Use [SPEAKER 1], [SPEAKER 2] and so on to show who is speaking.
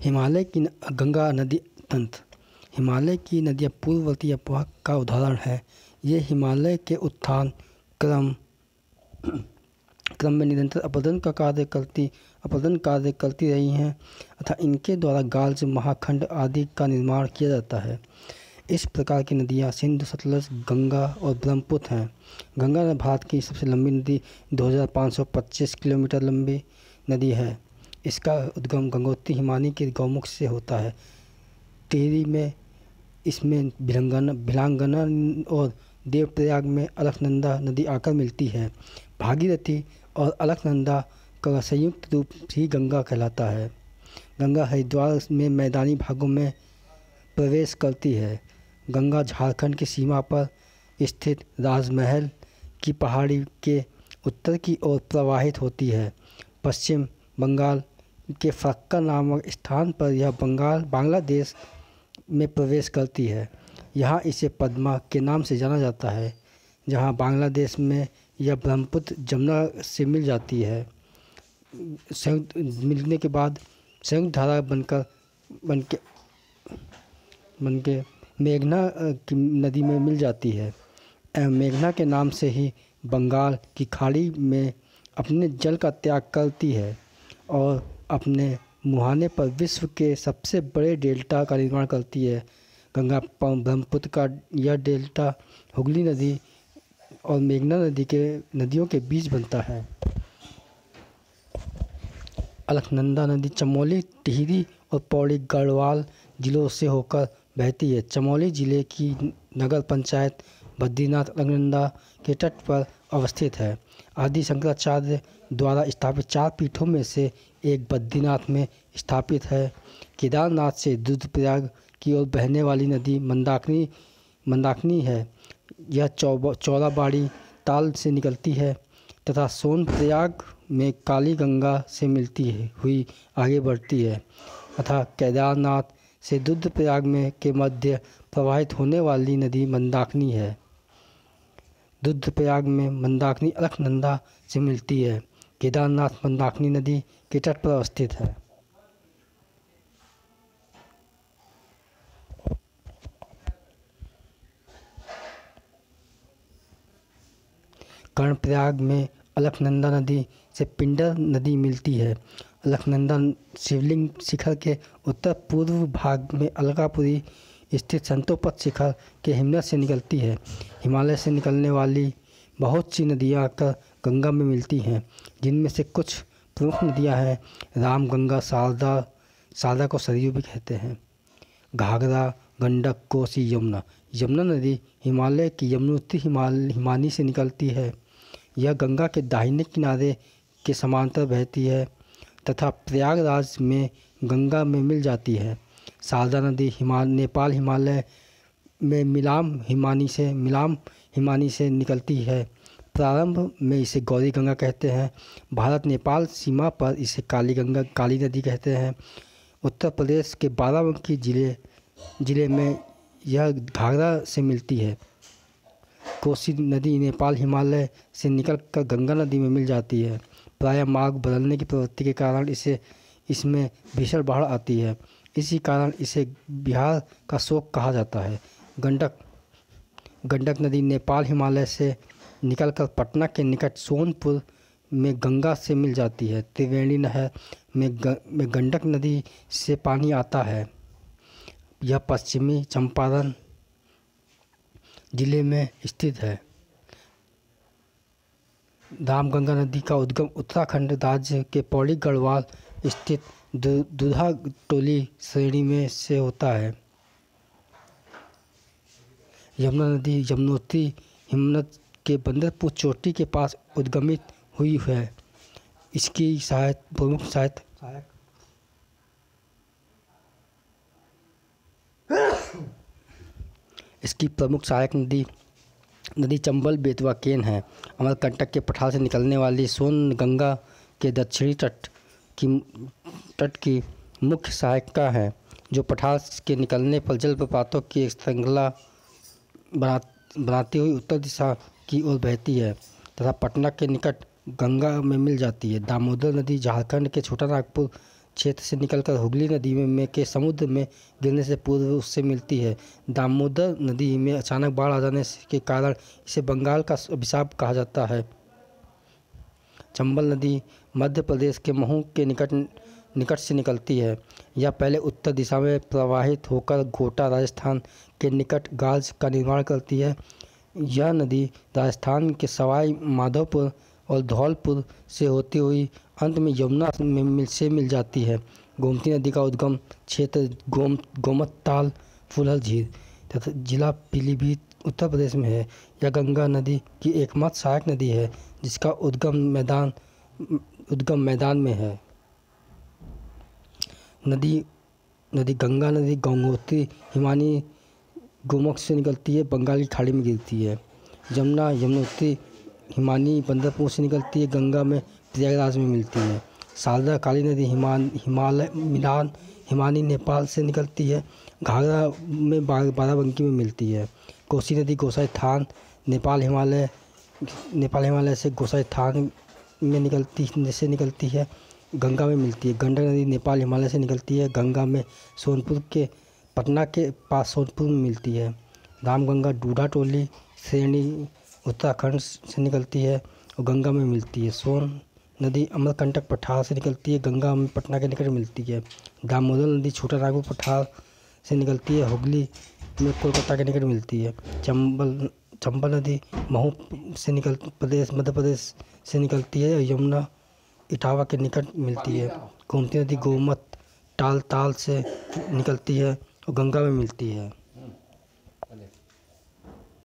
[SPEAKER 1] हिमालय की गंगा नदी तंत्र। हिमालय की नदियाँ पूर्ववर्ती अपवाह का उदाहरण है। ये हिमालय के उत्थान क्रम में निरंतर अपरदन कार्य करती रही हैं तथा इनके द्वारा गाल्ज, महाखंड आदि का निर्माण किया जाता है। इस प्रकार की नदियाँ सिंधु, सतलज, गंगा और ब्रह्मपुत्र हैं। गंगा भारत की सबसे लंबी नदी 2525 किलोमीटर लंबी नदी है। इसका उद्गम गंगोत्री हिमानी के गौमुख से होता है। टिहरी में इसमें भिलांगना और देवप्रयाग में अलकनंदा नदी आकर मिलती है। भागीरथी और अलकनंदा का संयुक्त रूप ही गंगा कहलाता है। गंगा हरिद्वार में मैदानी भागों में प्रवेश करती है। गंगा झारखंड की सीमा पर स्थित राजमहल की पहाड़ी के उत्तर की ओर प्रवाहित होती है। पश्चिम बंगाल के फरक्का नामक स्थान पर यह बांग्लादेश में प्रवेश करती है। यहाँ इसे पद्मा के नाम से जाना जाता है। जहाँ बांग्लादेश में यह ब्रह्मपुत्र जमुना से मिल जाती है। मिलने के बाद संयुक्त धारा बनके मेघना की नदी में मिल जाती है। मेघना के नाम से ही बंगाल की खाड़ी में अपने जल का त्याग करती है और अपने मुहाने पर विश्व के सबसे बड़े डेल्टा का निर्माण करती है। गंगा ब्रह्मपुत्र का यह डेल्टा हुगली नदी और मेघना नदियों के बीच बनता है। अलकनंदा नदी चमोली, टिहरी और पौड़ी गढ़वाल जिलों से होकर बहती है। चमोली जिले की नगर पंचायत बद्रीनाथ अलकनंदा के तट पर अवस्थित है। आदि शंकराचार्य द्वारा स्थापित 4 पीठों में से एक बद्रीनाथ में स्थापित है। केदारनाथ से रुद्रप्रयाग की ओर बहने वाली नदी मंदाकिनी है। यह चौराबाड़ी ताल से निकलती है तथा सोनप्रयाग में काली गंगा से मिलती हुई आगे बढ़ती है तथा केदारनाथ से रुद्रप्रयाग के मध्य प्रवाहित होने वाली नदी मंदाकिनी है। रुद्रप्रयाग में मंदाकिनी अलकनंदा से मिलती है। केदारनाथ मंदाकिनी नदी के तट पर अवस्थित है। कर्णप्रयाग में अलकनंदा नदी से पिंडर नदी मिलती है। अलकनंदा शिवलिंग शिखर के उत्तर पूर्व भाग में अलकापुरी स्थित संतोपत शिखर के हिमनद से निकलती है। हिमालय से निकलने वाली बहुत सी नदियाँ आकर गंगा में मिलती हैं, जिनमें से कुछ प्रमुख नदियाँ हैं रामगंगा, शारदा को सरयू भी कहते हैं, घाघरा, गंडक, कोसी, यमुना। यमुना नदी हिमालय की यमुनोत्री हिमानी से निकलती है। यह गंगा के दाहिने किनारे के समांतर बहती है तथा प्रयागराज में गंगा में मिल जाती है। शारदा नदी नेपाल हिमालय में मिलाम हिमानी से निकलती है। प्रारंभ में इसे गौरी गंगा कहते हैं। भारत नेपाल सीमा पर इसे काली नदी कहते हैं। उत्तर प्रदेश के बाराबंकी जिले में यह घाघरा से मिलती है। कोसी नदी नेपाल हिमालय से निकलकर गंगा नदी में मिल जाती है। प्रायः मार्ग बदलने की प्रवृत्ति के कारण इसमें भीषण बाढ़ आती है। इसी कारण इसे बिहार का शोक कहा जाता है। गंडक नदी नेपाल हिमालय से निकलकर पटना के निकट सोनपुर में गंगा से मिल जाती है। त्रिवेणी नहर में गंडक नदी से पानी आता है। यह पश्चिमी चंपारण जिले में स्थित है। रामगंगा नदी का उद्गम उत्तराखंड राज्य के पौड़ी गढ़वाल स्थित दुधा टोली श्रेणी में से होता है। यमुना नदी यमुनोत्री हिमनद के बंदरपुर चोटी के पास उद्गमित हुई है। इसकी प्रमुख सहायक नदी चंबल, बेतवा, केन है। अमरकंटक के पठार से निकलने वाली सोन गंगा के दक्षिणी तट की मुख्य सहायिका है, जो पठार के निकलने पर जलप्रपातों की एक श्रृंखला बनाती हुई उत्तर दिशा की ओर बहती है तथा पटना के निकट गंगा में मिल जाती है। दामोदर नदी झारखंड के छोटा नागपुर क्षेत्र से निकलकर हुगली नदी में के समुद्र में गिरने से पूर्व उससे मिलती है। दामोदर नदी में अचानक बाढ़ आ जाने के कारण इसे बंगाल का अभिशाप कहा जाता है। चंबल नदी मध्य प्रदेश के महू के निकट से निकलती है। यह पहले उत्तर दिशा में प्रवाहित होकर कोटा राजस्थान के निकट गाज का निर्माण करती है। यह नदी राजस्थान के सवाई माधोपुर और धौलपुर से होती हुई अंत में यमुना से मिल जाती है। गोमती नदी का उद्गम क्षेत्र गोमत ताल फुलहर झील तथा जिला पीलीभीत उत्तर प्रदेश में है। यह गंगा नदी की एकमात्र सहायक नदी है जिसका उद्गम मैदान में है। नदी गंगा नदी गंगोत्री हिमानी गोमुख से निकलती है, बंगाल की खाड़ी में गिरती है। यमुनोत्री हिमानी बंदरपुर से निकलती है, गंगा में प्रयागराज में मिलती है। शारदा काली नदी हिमानी नेपाल से निकलती है, घाघरा में बाराबंकी में मिलती है। कोसी नदी गोसाई थान नेपाल हिमालय से गोसाई थान में निकलती है, गंगा में मिलती है। गंडक नदी नेपाल हिमालय से निकलती है, गंगा में सोनपुर के पटना के पास सोनपुर में मिलती है। रामगंगा डूडा टोली श्रेणी उत्तराखंड से निकलती है और गंगा में मिलती है। सोन नदी अमरकंटक पठार से निकलती है, गंगा में पटना के निकट मिलती है। दामोदर नदी छोटा नागपुर पठार से निकलती है, हुगली में कोलकाता के निकट मिलती है। चंबल नदी महू से मध्य प्रदेश से निकलती है और यमुना इटावा के निकट मिलती है। गोमती नदी गोमत ताल से निकलती है और गंगा में मिलती है।